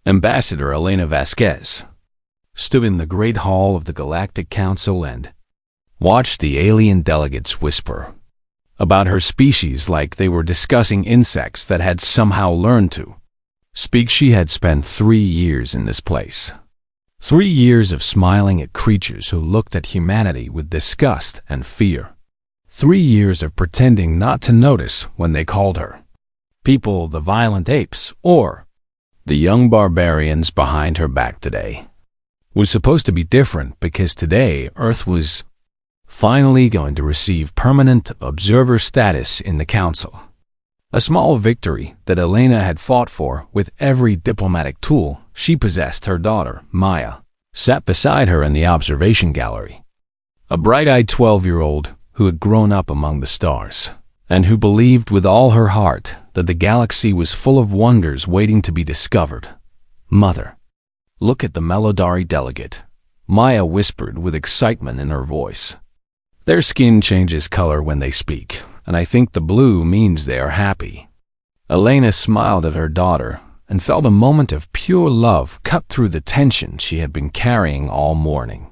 Ambassador Elena Vasquez stood in the great hall of the Galactic Council and watched the alien delegates whisper about her species like they were discussing insects that had somehow learned to speak. She had spent 3 years in this place. 3 years of smiling at creatures who looked at humanity with disgust and fear. 3 years of pretending not to notice when they called her people the violent apes or the young barbarians behind her back. Today was supposed to be different because today Earth was finally going to receive permanent observer status in the Council. A small victory that Elena had fought for with every diplomatic tool she possessed. Her daughter, Maya, sat beside her in the observation gallery. A bright-eyed 12-year-old who had grown up among the stars and who believed with all her heart that the galaxy was full of wonders waiting to be discovered. "Mother, look at the Melodari delegate," Maya whispered with excitement in her voice. "Their skin changes color when they speak, and I think the blue means they are happy." Elena smiled at her daughter and felt a moment of pure love cut through the tension she had been carrying all morning.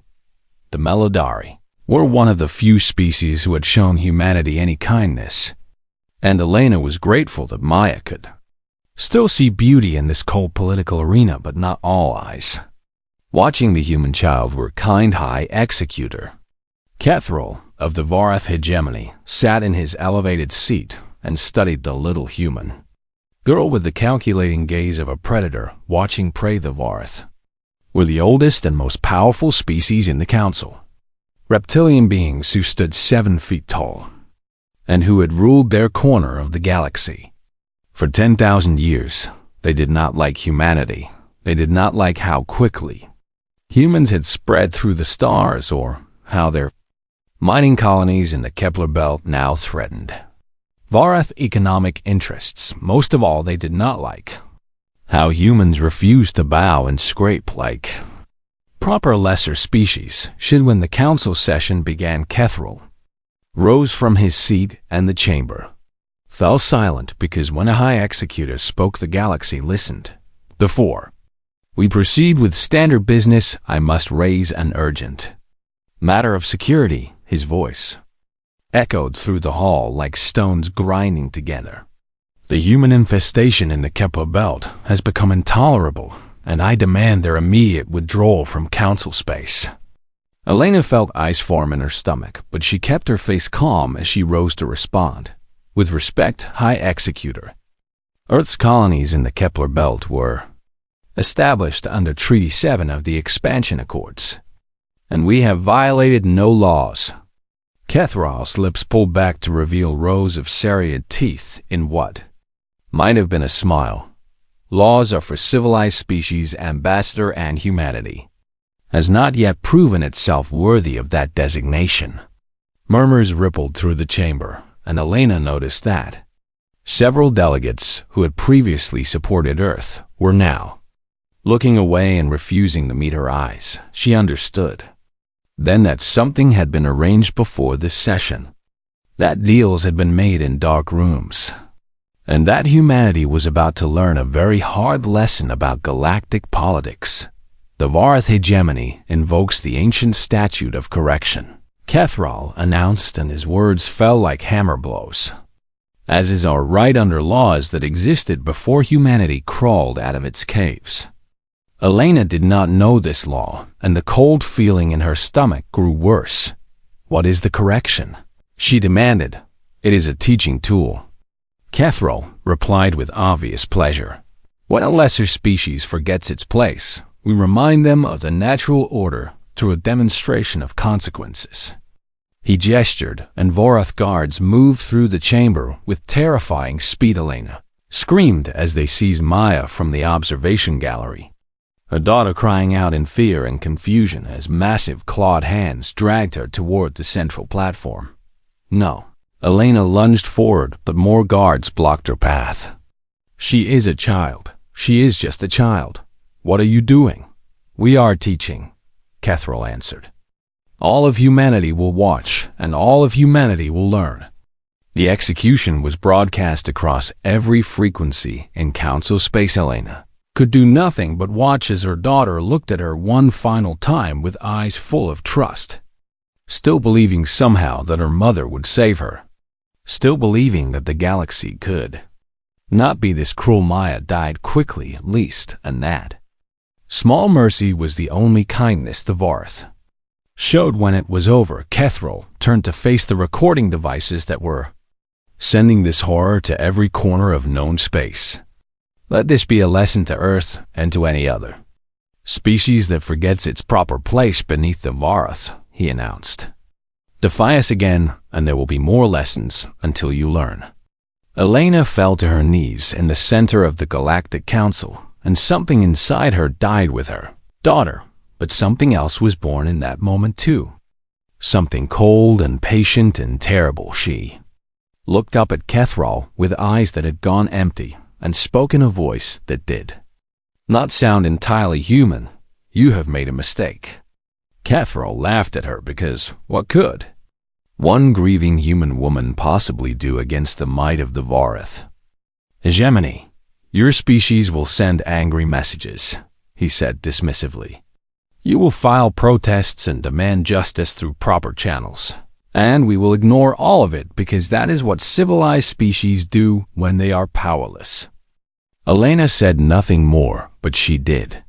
The Melodari were one of the few species who had shown humanity any kindness, and Elena was grateful that Maya could still see beauty in this cold political arena, but not all eyes watching the human child were kind. High Executor Kethril of the Vorath hegemony sat in his elevated seat and studied the little human girl with the calculating gaze of a predator watching prey. The Vorath were the oldest and most powerful species in the Council. Reptilian beings who stood 7 feet tall and who had ruled their corner of the galaxy. For 10,000 years, they did not like humanity. They did not like how quickly humans had spread through the stars or how their mining colonies in the Kepler belt now threatened Vorath economic interests. Most of all, they did not like how humans refused to bow and scrape like proper lesser species should. When the council session began, Kethril rose from his seat and the chamber fell silent because when a high executor spoke, the galaxy listened. "Before we proceed with standard business, I must raise an urgent matter of security." His voice echoed through the hall like stones grinding together. "The human infestation in the Kepler belt has become intolerable, and I demand their immediate withdrawal from council space." Elena felt ice form in her stomach, but she kept her face calm as she rose to respond. "With respect, High Executor, Earth's colonies in the Kepler belt were established under Treaty 7 of the Expansion Accords, and we have violated no laws." Kethril's lips pulled back to reveal rows of serrated teeth in what might have been a smile. "Laws are for civilized species, Ambassador, and humanity has not yet proven itself worthy of that designation." Murmurs rippled through the chamber, and Elena noticed that several delegates who had previously supported Earth were now looking away and refusing to meet her eyes. She understood then that something had been arranged before this session, that deals had been made in dark rooms, and that humanity was about to learn a very hard lesson about galactic politics. "The Vorath hegemony invokes the ancient statute of correction," Kethril announced, and his words fell like hammer blows. "As is our right under laws that existed before humanity crawled out of its caves." Elena did not know this law, and the cold feeling in her stomach grew worse. "What is the correction?" she demanded. "It is a teaching tool," Kethril replied with obvious pleasure. "When a lesser species forgets its place, we remind them of the natural order through a demonstration of consequences." He gestured, and Vorath guards moved through the chamber with terrifying speed. Elena screamed as they seized Maya from the observation gallery, her daughter crying out in fear and confusion as massive clawed hands dragged her toward the central platform. "No." Elena lunged forward, but more guards blocked her path. "She is a child. She is just a child. What are you doing?" "We are teaching," Kethril answered. "All of humanity will watch, and all of humanity will learn." The execution was broadcast across every frequency in Council space. Elena could do nothing but watch as her daughter looked at her one final time with eyes full of trust, still believing somehow that her mother would save her, still believing that the galaxy could not be this cruel. Maya died quickly, at least, and that small mercy was the only kindness the Varth showed. When it was over, Kethril turned to face the recording devices that were sending this horror to every corner of known space. Let this be a lesson to Earth and to any other species that forgets its proper place beneath the Varth, he announced. Defy us again, and there will be more lessons until you learn. Elena fell to her knees in the center of the Galactic Council, and something inside her died with her daughter, but something else was born in that moment too. Something cold and patient and terrible. She looked up at Kethril with eyes that had gone empty, and spoke in a voice that did not sound entirely human. You have made a mistake. Kethril laughed at her because what could one grieving human woman possibly do against the might of the Varth? Hegemony. Your species will send angry messages, he said dismissively. You will file protests and demand justice through proper channels. And we will ignore all of it because that is what civilized species do when they are powerless. Elena said nothing more, but she did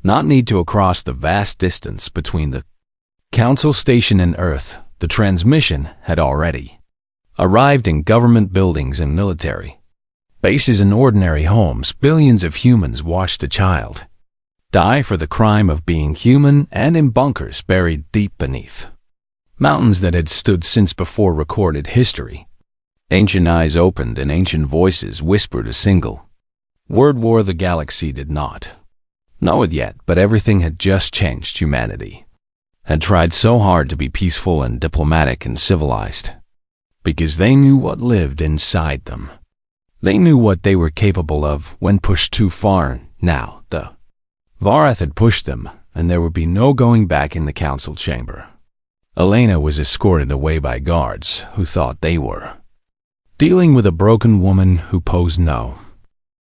not need to across the vast distance between the Council Station and Earth. The transmission had already arrived in government buildings and military bases and ordinary homes. Billions of humans watched a child die for the crime of being human, and in bunkers buried deep beneath mountains that had stood since before recorded history. Ancient eyes opened and ancient voices whispered a single word. War. The galaxy did not know it yet, but everything had just changed. Humanity had tried so hard to be peaceful and diplomatic and civilized because they knew what lived inside them. They knew what they were capable of when pushed too far. Now, the Varth had pushed them, and there would be no going back in the council chamber. Elena was escorted away by guards who thought they were dealing with a broken woman who posed no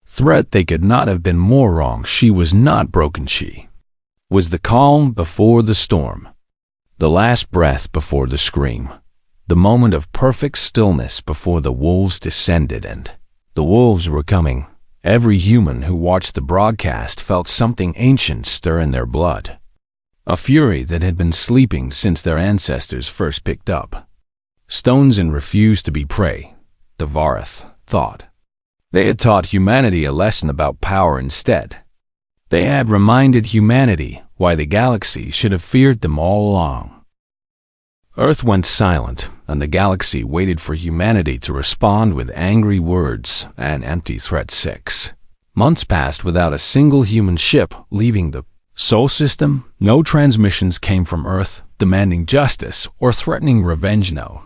threat. They could not have been more wrong. She was not broken. She was the calm before the storm, the last breath before the scream, the moment of perfect stillness before the wolves descended. And the wolves were coming. Every human who watched the broadcast felt something ancient stir in their blood, a fury that had been sleeping since their ancestors first picked up stones and refused to be prey. The Varth thought they had taught humanity a lesson about power instead. They had reminded humanity why the galaxy should have feared them all along. Earth went silent, and the galaxy waited for humanity to respond with angry words and empty threats. 6 months passed without a single human ship leaving the Sol system. No transmissions came from Earth demanding justice or threatening revenge. No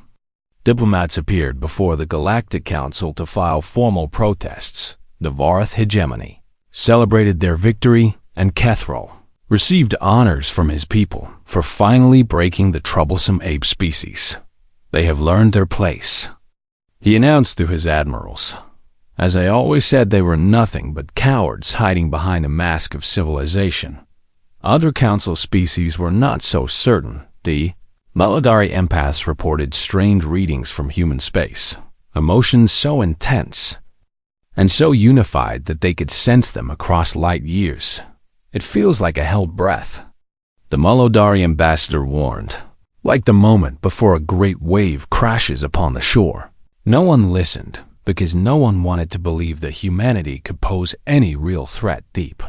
diplomats appeared before the Galactic Council to file formal protests. The Varth hegemony celebrated their victory, and Kethril received honors from his people for finally breaking the troublesome ape species. They have learned their place, he announced to his admirals. As I always said, they were nothing but cowards hiding behind a mask of civilization. Other council species were not so certain. The Melodari empaths reported strange readings from human space, emotions so intense and so unified that they could sense them across light years. It feels like a held breath, the Melodari ambassador warned, like the moment before a great wave crashes upon the shore. No one listened because no one wanted to believe that humanity could pose any real threat. Deep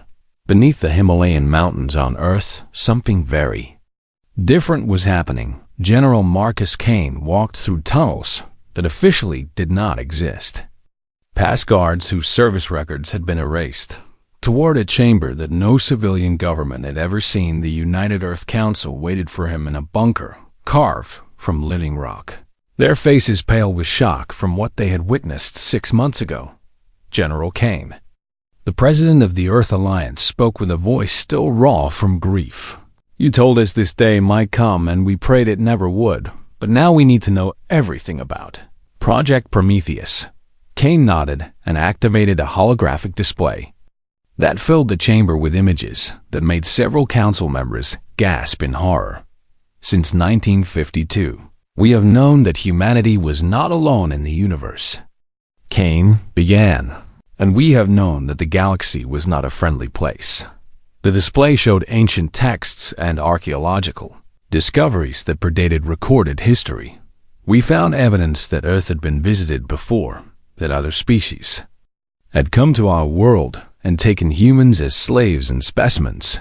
beneath the Himalayan mountains on Earth, something very different was happening. General Marcus Kane walked through tunnels that officially did not exist, past guards whose service records had been erased, toward a chamber that no civilian government had ever seen. The United Earth Council waited for him in a bunker carved from living rock, their faces pale with shock from what they had witnessed 6 months ago. General Kane, the president of the Earth Alliance, spoke with a voice still raw from grief. You told us this day might come, and we prayed it never would, but now we need to know everything about Project Prometheus. Kane nodded and activated a holographic display. That filled the chamber with images that made several council members gasp in horror. Since 1952, we have known that humanity was not alone in the universe. Cain began, and we have known that the galaxy was not a friendly place. The display showed ancient texts and archaeological discoveries that predated recorded history. We found evidence that Earth had been visited before, that other species had come to our world and taken humans as slaves and specimens.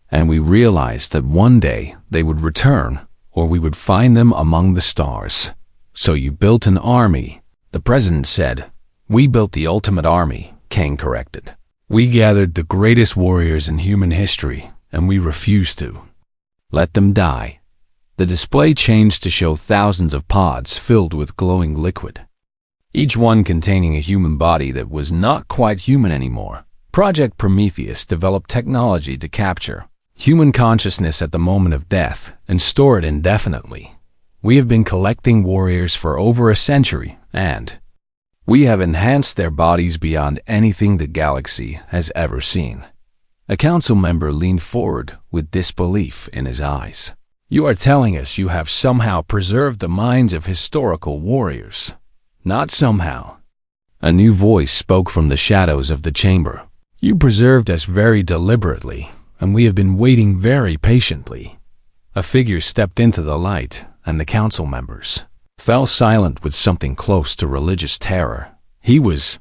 And we realized that one day they would return, or we would find them among the stars. So you built an army, the president said. We built the ultimate army, Cain corrected. We gathered the greatest warriors in human history, and we refused to let them die. The display changed to show thousands of pods filled with glowing liquid, each one containing a human body that was not quite human anymore. Project Prometheus developed technology to capture human consciousness at the moment of death and store it indefinitely. We have been collecting warriors for over a century, and we have enhanced their bodies beyond anything the galaxy has ever seen. A council member leaned forward with disbelief in his eyes. You are telling us you have somehow preserved the minds of historical warriors? Not somehow. A new voice spoke from the shadows of the chamber. You preserved us very deliberately, and we have been waiting very patiently. A figure stepped into the light, and the council members fell silent with something close to religious terror. He was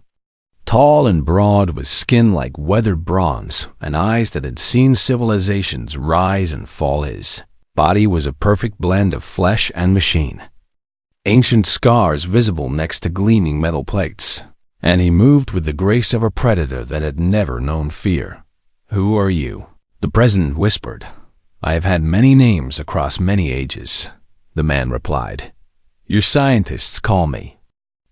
tall and broad, with skin like weathered bronze and eyes that had seen civilizations rise and fall. His body was a perfect blend of flesh and machine, ancient scars visible next to gleaming metal plates, and he moved with the grace of a predator that had never known fear. Who are you? The president whispered. I have had many names across many ages, the man replied. Your scientists call me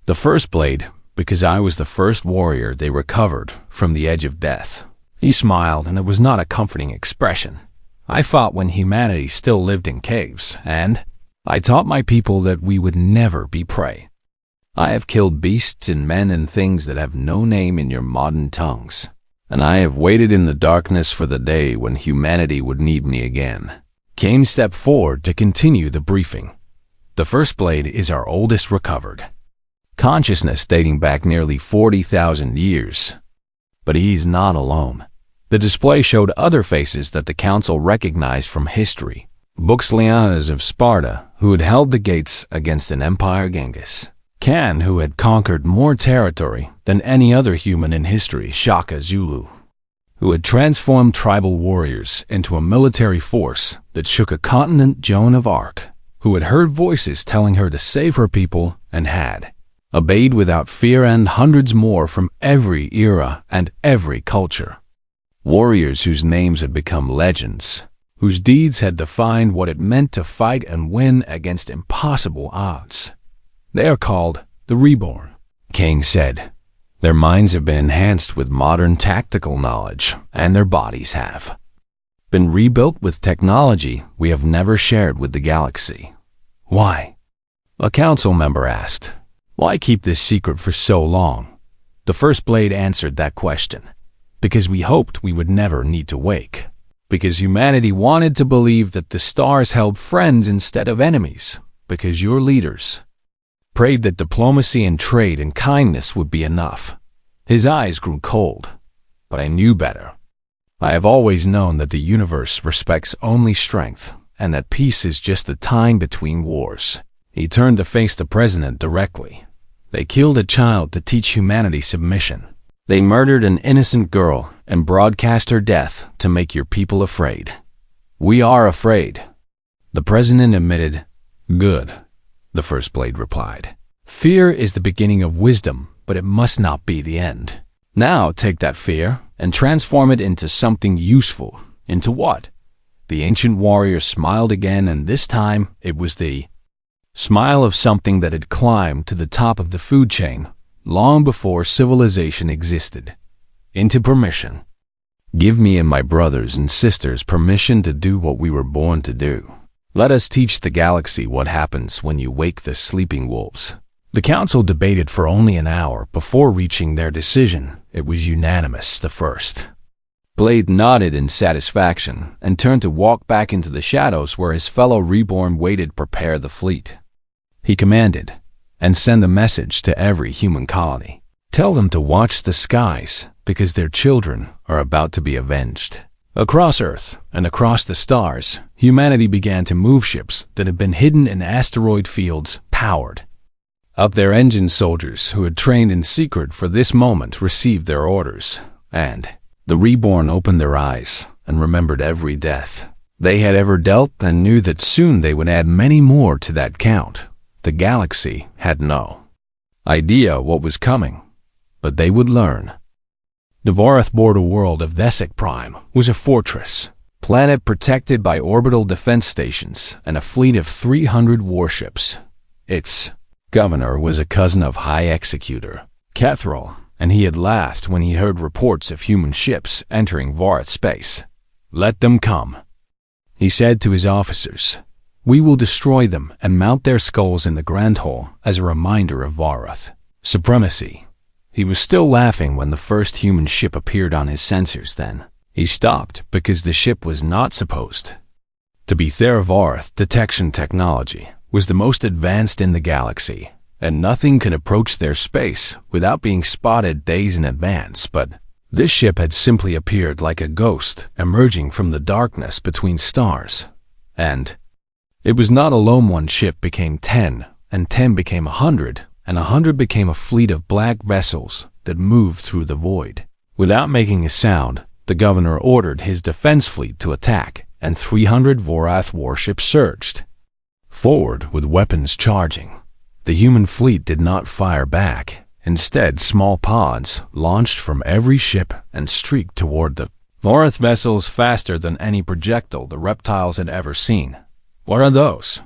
the First Blade, because I was the first warrior they recovered from the edge of death. He smiled, and it was not a comforting expression. I fought when humanity still lived in caves, and I taught my people that we would never be prey. I have killed beasts and men and things that have no name in your modern tongues, and I have waited in the darkness for the day when humanity would need me again. Cain stepped forward to continue the briefing. The First Blade is our oldest recovered consciousness, dating back nearly 40,000 years. But he's not alone. The display showed other faces that the council recognized from history. Buxlianas of Sparta, who had held the gates against an empire Genghis Khan, who had conquered more territory than any other human in history, Shaka Zulu, who had transformed tribal warriors into a military force that shook a continent, Joan of Arc, who had heard voices telling her to save her people and had obeyed without fear, and hundreds more from every era and every culture. Warriors whose names had become legends, whose deeds had defined what it meant to fight and win against impossible odds. They are called the Reborn, Cain said. Their minds have been enhanced with modern tactical knowledge, and their bodies have been rebuilt with technology we have never shared with the galaxy. Why? A council member asked. Why keep this secret for so long? The First Blade answered that question. Because we hoped we would never need to wake. Because humanity wanted to believe that the stars held friends instead of enemies. Because your leaders prayed that diplomacy and trade and kindness would be enough. His eyes grew cold. But I knew better. I have always known that the universe respects only strength, and that peace is just the time between wars. He turned to face the president directly. They killed a child to teach humanity submission. They murdered an innocent girl and broadcast her death to make your people afraid. We are afraid. The president admitted. Good, the First Blade replied. Fear is the beginning of wisdom, but it must not be the end. Now take that fear and transform it into something useful. Into what? The ancient warrior smiled again, and this time it was the smile of something that had climbed to the top of the food chain long before civilization existed. Into permission. Give me and my brothers and sisters permission to do what we were born to do. Let us teach the galaxy what happens when you wake the sleeping wolves. The council debated for only an hour before reaching their decision. It was unanimous. The First Blade nodded in satisfaction and turned to walk back into the shadows where his fellow reborn waited to prepare the fleet. He commanded, "And send a message to every human colony. Tell them to watch the skies, because their children are about to be avenged." Across Earth and across the stars, humanity began to move ships that had been hidden in asteroid fields, powered up. Their engine soldiers who had trained in secret for this moment received their orders, and the reborn opened their eyes and remembered every death they had ever dealt and knew that soon they would add many more to that count. The galaxy had no idea what was coming, but they would learn. The Vorath border world of Thesek Prime was a fortress, planet protected by orbital defense stations and a fleet of 300 warships. Its governor was a cousin of High Executor Kethril, and he had laughed when he heard reports of human ships entering Vorath space. "Let them come," he said to his officers. "We will destroy them and mount their skulls in the Grand Hall as a reminder of Vorath supremacy." He was still laughing when the first human ship appeared on his sensors. Then he stopped because the ship was not supposed to be there. Vorath detection technology was the most advanced in the galaxy, and nothing could approach their space without being spotted days in advance. But this ship had simply appeared like a ghost emerging from the darkness between stars. And it was not alone. One ship became 10, and 10 became 100, and 100 became a fleet of black vessels that moved through the void. Without making a sound, the governor ordered his defense fleet to attack, and 300 Vorath warships surged forward with weapons charging. The human fleet did not fire back. Instead, small pods launched from every ship and streaked toward the Vorath vessels faster than any projectile the reptiles had ever seen. "What are those?"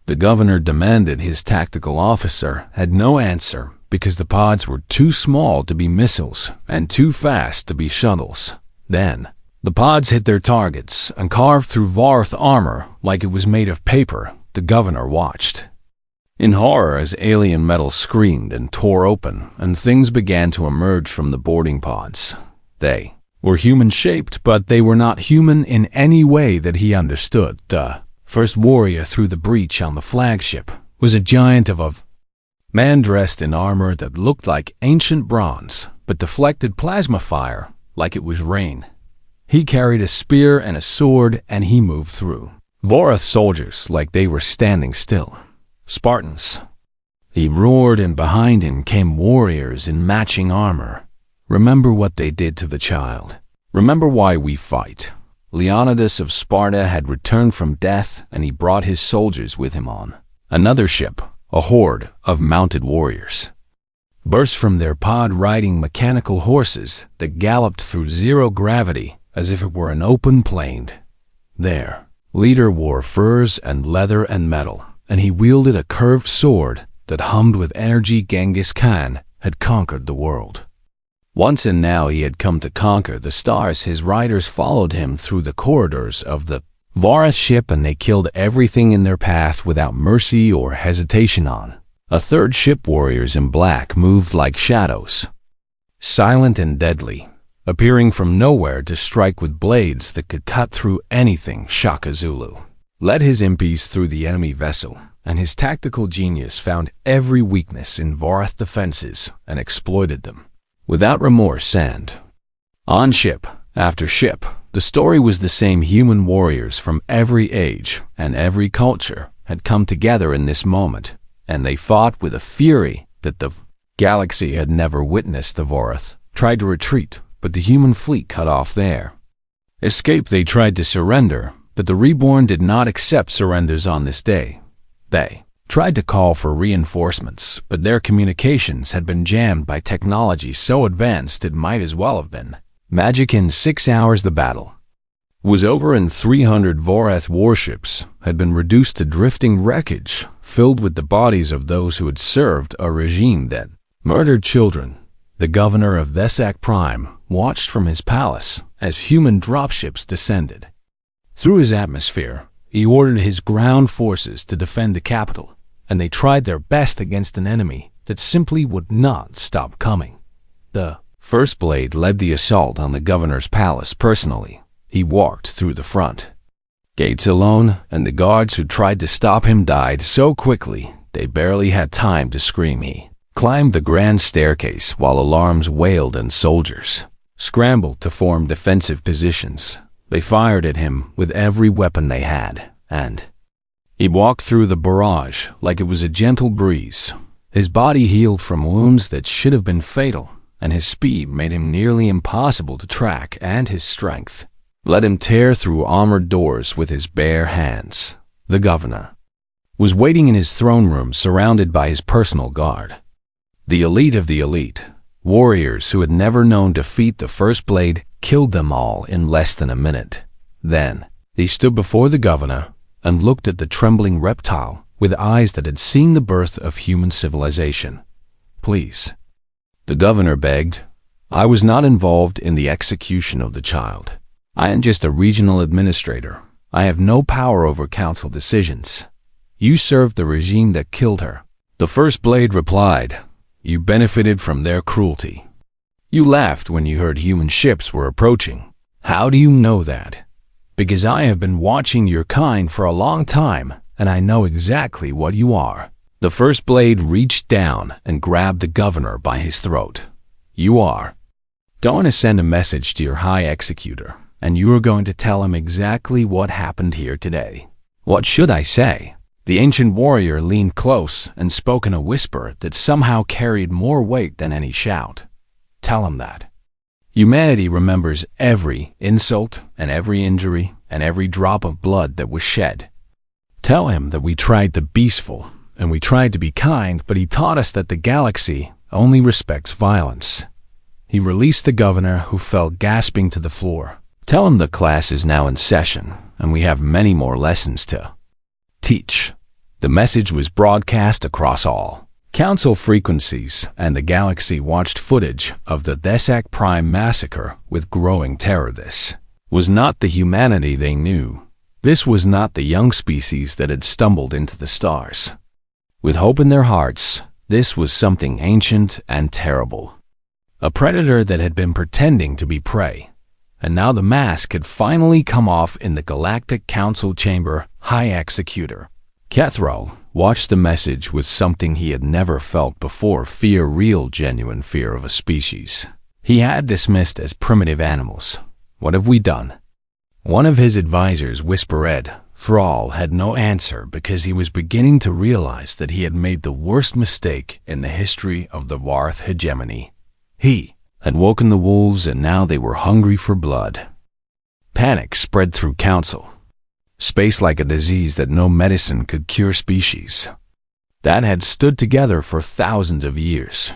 the governor demanded. His tactical officer had no answer because the pods were too small to be missiles and too fast to be shuttles. Then, the pods hit their targets and carved through Vorath armor like it was made of paper. The governor watched in horror as alien metal screamed and tore open, and things began to emerge from the boarding pods. They were human-shaped, but they were not human in any way that he understood. The first warrior through the breach on the flagship was a giant of a man dressed in armor that looked like ancient bronze, but deflected plasma fire like it was rain. He carried a spear and a sword, and he moved through Vorath soldiers like they were standing still. "Spartans!" he roared, and behind him came warriors in matching armor. "Remember what they did to the child. Remember why we fight." Leonidas of Sparta had returned from death, and he brought his soldiers with him on another ship. A horde of mounted warriors burst from their pod riding mechanical horses that galloped through zero gravity as if it were an open plain. Their leader wore furs and leather and metal, and he wielded a curved sword that hummed with energy. Genghis Khan had conquered the world once, and now he had come to conquer the stars. His riders followed him through the corridors of the Vorath ship, and they killed everything in their path without mercy or hesitation. On a third ship, warriors in black moved like shadows, silent and deadly, appearing from nowhere to strike with blades that could cut through anything. Shaka Zulu led his impis through the enemy vessel, and his tactical genius found every weakness in Vorath defenses and exploited them without remorse. And on ship after ship, the story was the same. Human warriors from every age and every culture had come together in this moment, and they fought with a fury that the galaxy had never witnessed. The Vorath tried to retreat, but the human fleet cut off their escape. They tried to surrender, but the Reborn did not accept surrenders on this day. They tried to call for reinforcements, but their communications had been jammed by technology so advanced it might as well have been magic. In 6 hours the battle was over, and 300 Vorath warships had been reduced to drifting wreckage, filled with the bodies of those who had served a regime that murdered children. The governor of Thesek Prime watched from his palace as human dropships descended through his atmosphere. He ordered his ground forces to defend the capital, and they tried their best against an enemy that simply would not stop coming. The First Blade led the assault on the governor's palace personally. He walked through the front gates alone, and the guards who tried to stop him died so quickly they barely had time to scream. He climbed the grand staircase while alarms wailed and soldiers scrambled to form defensive positions. They fired at him with every weapon they had, and he walked through the barrage like it was a gentle breeze. His body healed from wounds that should have been fatal, and his speed made him nearly impossible to track, and his strength let him tear through armored doors with his bare hands. The governor was waiting in his throne room surrounded by his personal guard. The elite of the elite, warriors who had never known defeat. The First Blade killed them all in less than a minute. Then he stood before the governor and looked at the trembling reptile with eyes that had seen the birth of human civilization. "Please," the governor begged. "I was not involved in the execution of the child. I am just a regional administrator. I have no power over council decisions. You served the regime that killed her." The First Blade replied, "You benefited from their cruelty. You laughed when you heard human ships were approaching. How do you know that? Because I have been watching your kind for a long time, and I know exactly what you are." The First Blade reached down and grabbed the governor by his throat. "You are going to send a message to your High Executor, and you are going to tell him exactly what happened here today." "What should I say?" The ancient warrior leaned close and spoke in a whisper that somehow carried more weight than any shout. "Tell him that humanity remembers every insult and every injury and every drop of blood that was shed. Tell him that we tried to be peaceful and we tried to be kind, but he taught us that the galaxy only respects violence." He released the governor, who fell gasping to the floor. "Tell him the class is now in session, and we have many more lessons to teach." The message was broadcast across all council frequencies, and the galaxy watched footage of the Desak Prime massacre with growing terror. This was not the humanity they knew. This was not the young species that had stumbled into the stars with hope in their hearts. This was something ancient and terrible. A predator that had been pretending to be prey. And now the mask had finally come off in the Galactic Council chamber. High Executor Kethral watched the message with something he had never felt before: fear, real, genuine fear of a species he had dismissed as primitive animals. "What have we done?" One of his advisors whispered. Thrall had no answer because he was beginning to realize that he had made the worst mistake in the history of the Warth hegemony. He had woken the wolves, and now they were hungry for blood. Panic spread through council. Space, like a disease that no medicine could cure, species that had stood together for thousands of years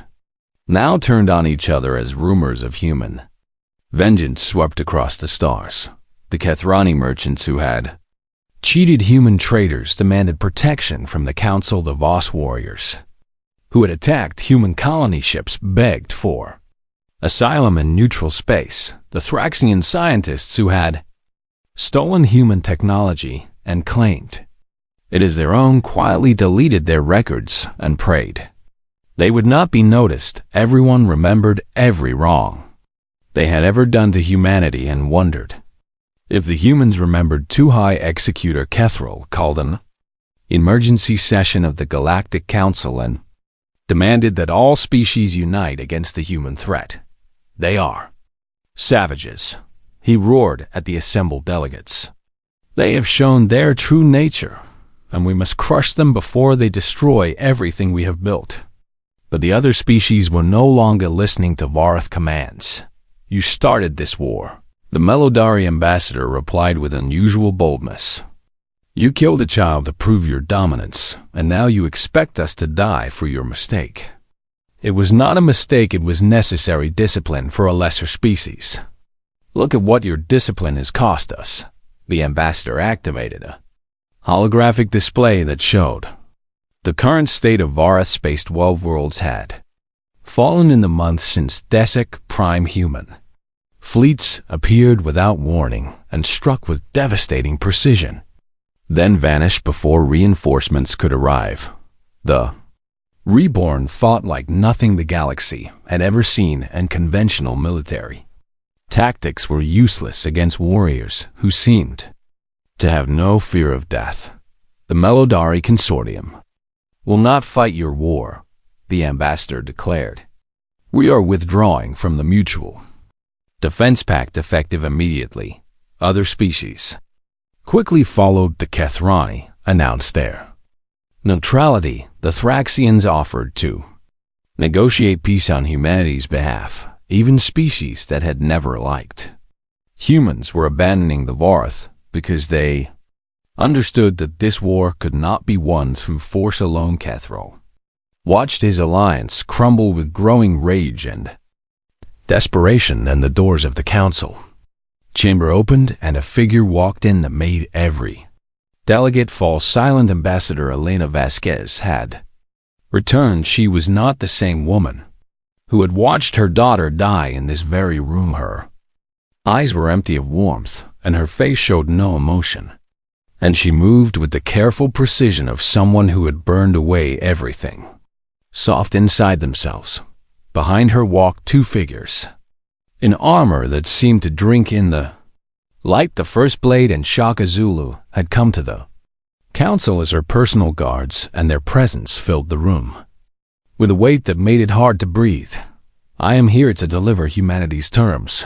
now turned on each other as rumors of human vengeance swept across the stars. The Kethrani merchants who had cheated human traders demanded protection from the council. The Voss warriors who had attacked human colony ships begged for asylum in neutral space. The Thraxian scientists who had stolen human technology and claimed it as their own quietly deleted their records and prayed they would not be noticed. Everyone remembered every wrong they had ever done to humanity and wondered if the humans remembered too. High Executor Kethral called an emergency session of the Galactic Council and demanded that all species unite against the human threat. "They are savages," he roared at the assembled delegates. "They have shown their true nature, and we must crush them before they destroy everything we have built." But the other species were no longer listening to Varth commands. "You started this war," the Melodari ambassador replied with unusual boldness. "You killed a child to prove your dominance, and now you expect us to die for your mistake." It was not a mistake, it was necessary discipline for a lesser species. "Look at what your discipline has cost us." The ambassador activated a holographic display that showed the current state of Varth's space. 12 worlds had fallen in the months since Desak Prime human fleets appeared without warning and struck with devastating precision, then vanished before reinforcements could arrive. The Reborn fought like nothing the galaxy had ever seen, and conventional military tactics were useless against warriors who seemed to have no fear of death. The Melodari Consortium will not fight your war, the ambassador declared. We are withdrawing from the Mutual Defense Pact effective immediately. Other species quickly followed. The Kethrani announced their neutrality. The Thraxians offered to negotiate peace on humanity's behalf. Even species that had never liked humans were abandoning the Vorath because they understood that this war could not be won through force alone. Kethrol watched his alliance crumble with growing rage and desperation. Then the doors of the council chamber opened and a figure walked in that made every delegate fall silent. Ambassador Elena Vasquez had returned. She was not the same woman who had watched her daughter die in this very room. Her eyes were empty of warmth, and her face showed no emotion, and she moved with the careful precision of someone who had burned away everything soft inside themselves. Behind her walked two figures in armor that seemed to drink in the light. The First Blade and Shaka Zulu had come to the council as her personal guards, and their presence filled the room with a weight that made it hard to breathe. I am here to deliver humanity's terms,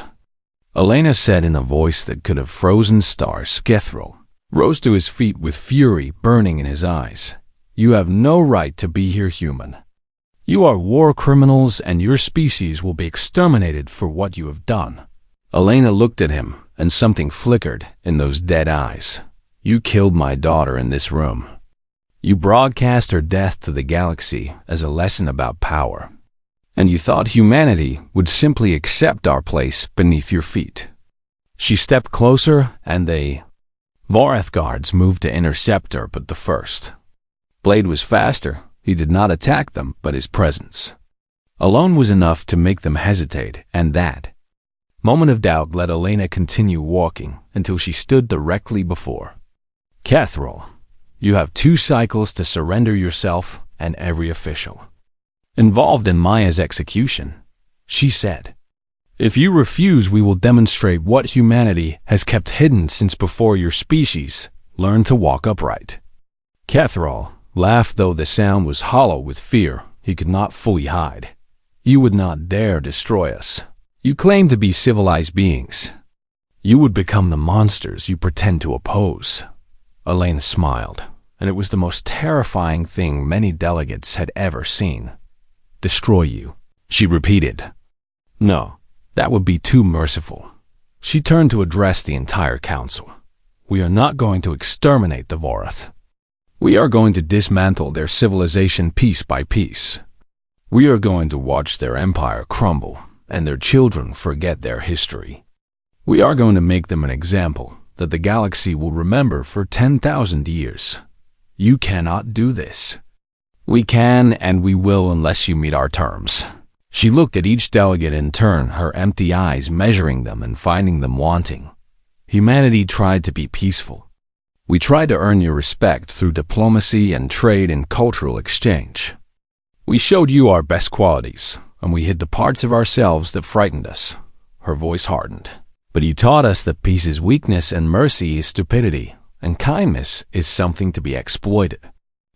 Elena said in a voice that could have frozen stars. Kethrol rose to his feet with fury burning in his eyes. You have no right to be here, human. You are war criminals, and your species will be exterminated for what you have done. Elena looked at him, and something flickered in those dead eyes. You killed my daughter in this room. You broadcast her death to the galaxy as a lesson about power, and you thought humanity would simply accept our place beneath your feet. She stepped closer, and the Vorath guards moved to intercept her, but the First Blade was faster. He did not attack them, but his presence alone was enough to make them hesitate, and that moment of doubt let Elena continue walking until she stood directly before Kethrol. You have 2 cycles to surrender yourself and every official involved in Maya's execution, she said. If you refuse, we will demonstrate what humanity has kept hidden since before your species learned to walk upright. Kethrol laughed, though the sound was hollow with fear he could not fully hide. You would not dare destroy us. You claim to be civilized beings. You would become the monsters you pretend to oppose. Elena smiled, and it was the most terrifying thing many delegates had ever seen. Destroy you, she repeated. No, that would be too merciful. She turned to address the entire council. We are not going to exterminate the Vorath. We are going to dismantle their civilization piece by piece. We are going to watch their empire crumble and their children forget their history. We are going to make them an example that the galaxy will remember for 10,000 years. You cannot do this. We can and we will unless you meet our terms. She looked at each delegate in turn, her empty eyes measuring them and finding them wanting. Humanity tried to be peaceful. We tried to earn your respect through diplomacy and trade and cultural exchange. We showed you our best qualities, and we hid the parts of ourselves that frightened us. Her voice hardened. But you taught us that peace is weakness and mercy is stupidity, and kindness is something to be exploited.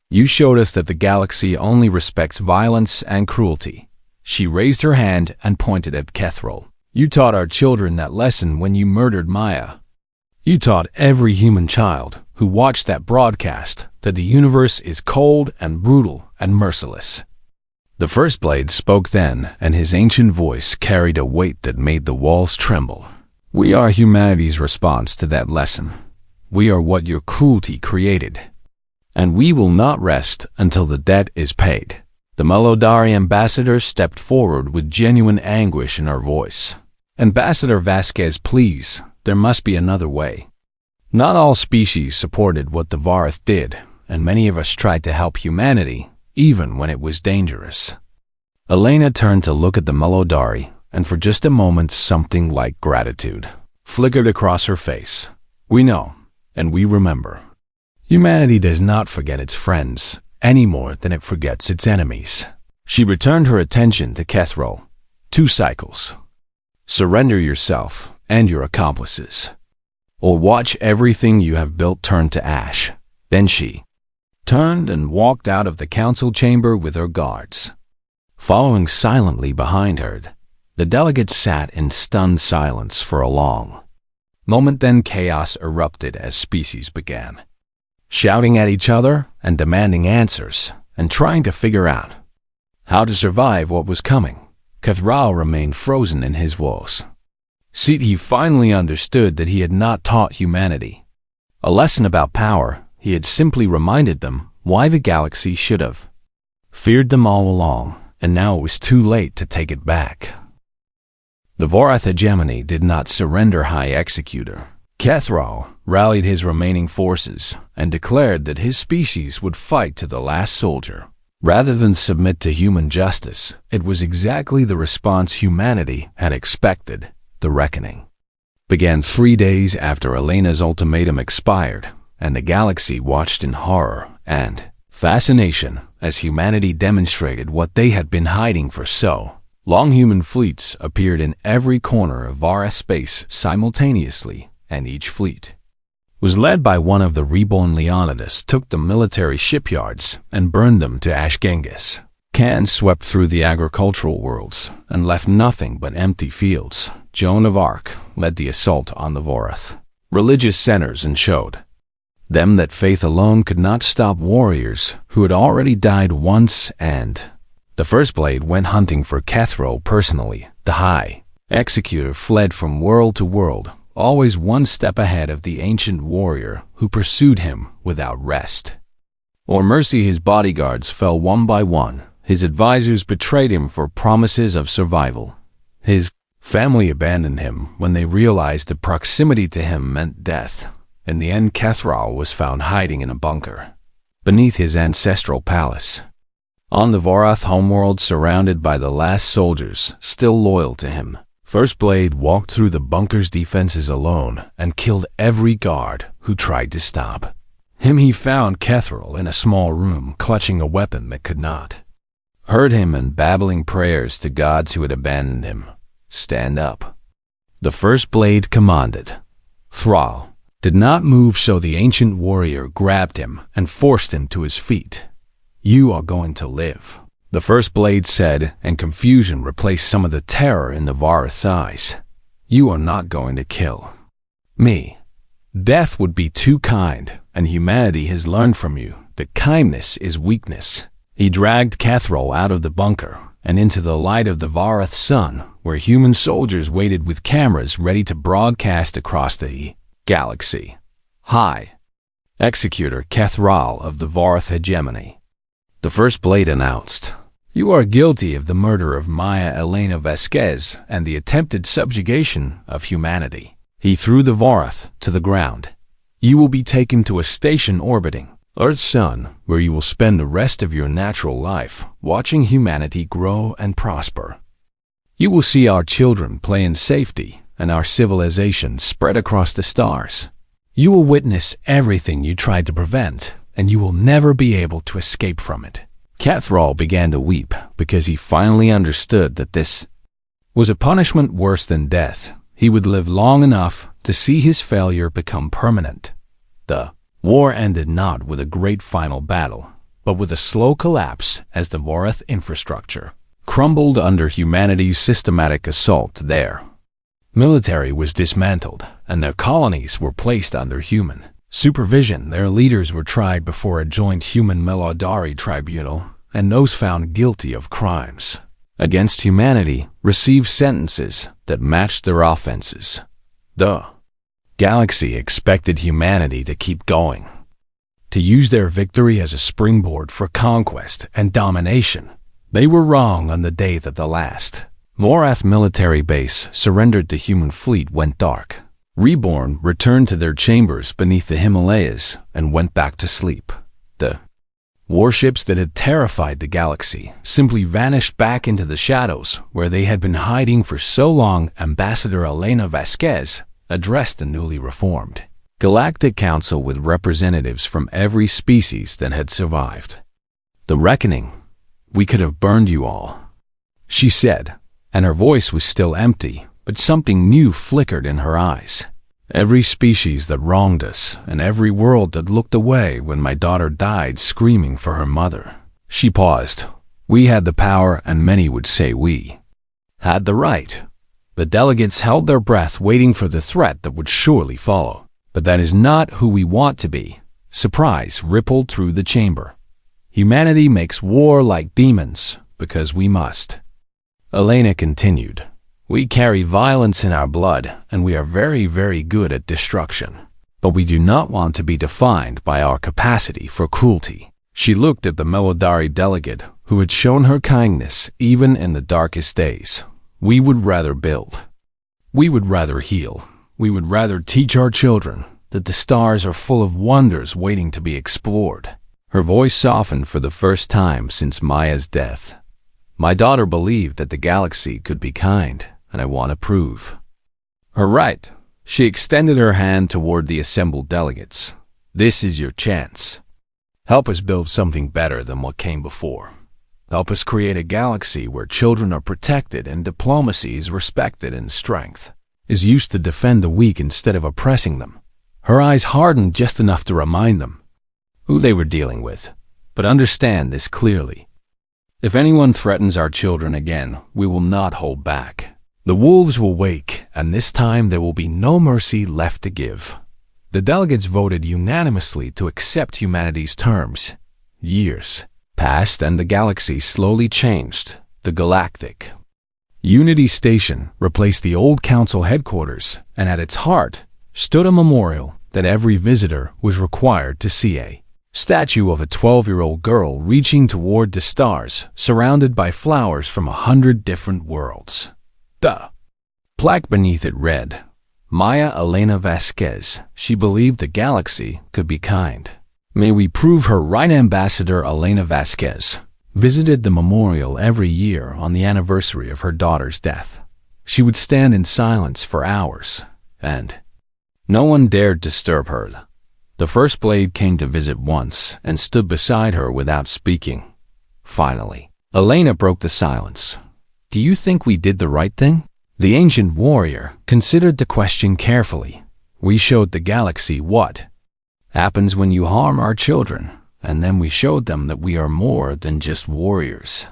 You showed us that the galaxy only respects violence and cruelty. She raised her hand and pointed at Kethrol. You taught our children that lesson when you murdered Maya. You taught every human child who watched that broadcast that the universe is cold and brutal and merciless. The First Blade spoke then, and his ancient voice carried a weight that made the walls tremble. We are humanity's response to that lesson. We are what your cruelty created, and we will not rest until the debt is paid. The Melodari ambassador stepped forward with genuine anguish in her voice. Ambassador Vasquez, please, there must be another way. Not all species supported what the Vorath did, and many of us tried to help humanity, even when it was dangerous. Elena turned to look at the Melodari, and for just a moment something like gratitude flickered across her face. We know, and we remember. Humanity does not forget its friends, any more than it forgets its enemies. She returned her attention to Kethro. 2 cycles. Surrender yourself and your accomplices, or watch everything you have built turn to ash. Then she turned and walked out of the council chamber with her guards. Following silently behind her, the delegates sat in stunned silence for a long moment. Then chaos erupted as species began shouting at each other and demanding answers and trying to figure out how to survive what was coming. Kethro remained frozen in his woes. He finally understood that he had not taught humanity a lesson about power. He had simply reminded them why the galaxy should have feared them all along, and now it was too late to take it back. The Vorath hegemony did not surrender. High Executor Kethro rallied his remaining forces and declared that his species would fight to the last soldier. Rather than submit to human justice, it was exactly the response humanity had expected. The reckoning began 3 days after Elena's ultimatum expired, and the galaxy watched in horror and fascination as humanity demonstrated what they had been hiding for so long. Human fleets appeared in every corner of Vara space simultaneously, and each fleet was led by one of the reborn Leonidas. Took the military shipyards and burned them to ash. Genghis Khan swept through the agricultural worlds and left nothing but empty fields. Joan of Arc led the assault on the Vorath religious centers and showed them that faith alone could not stop warriors who had already died once, and the First Blade went hunting for Kethro personally. The High Executor fled from world to world, always one step ahead of the ancient warrior who pursued him without rest or mercy. His bodyguards fell one by one. His advisors betrayed him for promises of survival. His family abandoned him when they realized the proximity to him meant death. In the end, Kethro was found hiding in a bunker beneath his ancestral palace on the Vorath homeworld, surrounded by the last soldiers still loyal to him. First Blade walked through the bunker's defenses alone and killed every guard who tried to stop him. He found Kethro in a small room, clutching a weapon that could not hurt him and babbling prayers to gods who had abandoned him. Stand up, the First Blade commanded. Thrall did not move, so the ancient warrior grabbed him and forced him to his feet. You are going to live, the First Blade said, and confusion replaced some of the terror in the Vorath's eyes. You are not going to kill me. Death would be too kind, and humanity has learned from you that kindness is weakness. He dragged Kethro out of the bunker and into the light of the Vorath sun, where human soldiers waited with cameras ready to broadcast across the galaxy. High Executor Kethro of the Vorath hegemony. The First Blade announced, you are guilty of the murder of Maya Elena Vasquez and the attempted subjugation of humanity. He threw the Vorath to the ground. You will be taken to a station orbiting Earth's sun, where you will spend the rest of your natural life watching humanity grow and prosper. You will see our children play in safety and our civilization spread across the stars. You will witness everything you tried to prevent, and you will never be able to escape from it. Kethro began to weep because he finally understood that this was a punishment worse than death. He would live long enough to see his failure become permanent. The war ended not with a great final battle, but with a slow collapse as the Vorath infrastructure crumbled under humanity's systematic assault. Their military was dismantled, and their colonies were placed under human supervision. Their leaders were tried before a joint human Melodari tribunal, and those found guilty of crimes against humanity received sentences that matched their offenses. The galaxy expected humanity to keep going, to use their victory as a springboard for conquest and domination. They were wrong. On the day that the last Vorath military base surrendered, the human fleet went dark. Reborn returned to their chambers beneath the Himalayas and went back to sleep. The warships that had terrified the galaxy simply vanished back into the shadows where they had been hiding for so long. Ambassador Elena Vasquez addressed the newly reformed Galactic Council with representatives from every species that had survived. The reckoning. We could have burned you all, she said, and her voice was still empty, but something new flickered in her eyes. Every species that wronged us, and every world that looked away when my daughter died screaming for her mother. She paused. We had the power, and many would say we had the right. The delegates held their breath, waiting for the threat that would surely follow. But that is not who we want to be. Surprise rippled through the chamber. Humanity makes war like demons, because we must. Elena continued. We carry violence in our blood, and we are very, very good at destruction. But we do not want to be defined by our capacity for cruelty. She looked at the Melodari delegate, who had shown her kindness even in the darkest days. We would rather build. We would rather heal. We would rather teach our children that the stars are full of wonders waiting to be explored. Her voice softened for the first time since Maya's death. My daughter believed that the galaxy could be kind, and I want to prove her right. She extended her hand toward the assembled delegates. This is your chance. Help us build something better than what came before. Help us create a galaxy where children are protected and diplomacy is respected and strength is used to defend the weak instead of oppressing them. Her eyes hardened just enough to remind them who they were dealing with. But understand this clearly. If anyone threatens our children again, we will not hold back. The wolves will wake, and this time there will be no mercy left to give. The delegates voted unanimously to accept humanity's terms. Years passed and the galaxy slowly changed. The Galactic Unity Station replaced the old council headquarters, and at its heart stood a memorial that every visitor was required to see. A statue of a 12-year-old girl reaching toward the stars, surrounded by flowers from 100 different worlds. The plaque beneath it read, Maya Elena Vasquez. She believed the galaxy could be kind. May we prove her right. Ambassador Elena Vasquez visited the memorial every year on the anniversary of her daughter's death. She would stand in silence for hours, and no one dared disturb her. The First Blade came to visit once and stood beside her without speaking. Finally, Elena broke the silence. Do you think we did the right thing? The ancient warrior considered the question carefully. We showed the galaxy what happens when you harm our children, and then we showed them that we are more than just warriors.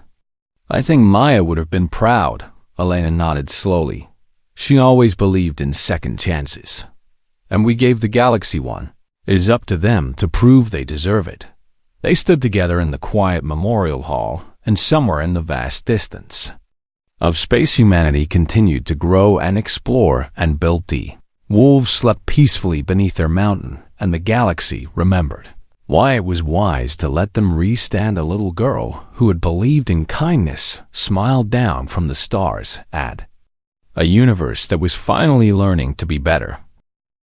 I think Maya would have been proud. Elena nodded slowly. She always believed in second chances. And we gave the galaxy one. It is up to them to prove they deserve it. They stood together in the quiet memorial hall, and somewhere in the vast distance of space, humanity continued to grow and explore and build. The wolves slept peacefully beneath their mountain, and the galaxy remembered why it was wise to let them re-stand. A little girl who had believed in kindness smiled down from the stars at a universe that was finally learning to be better.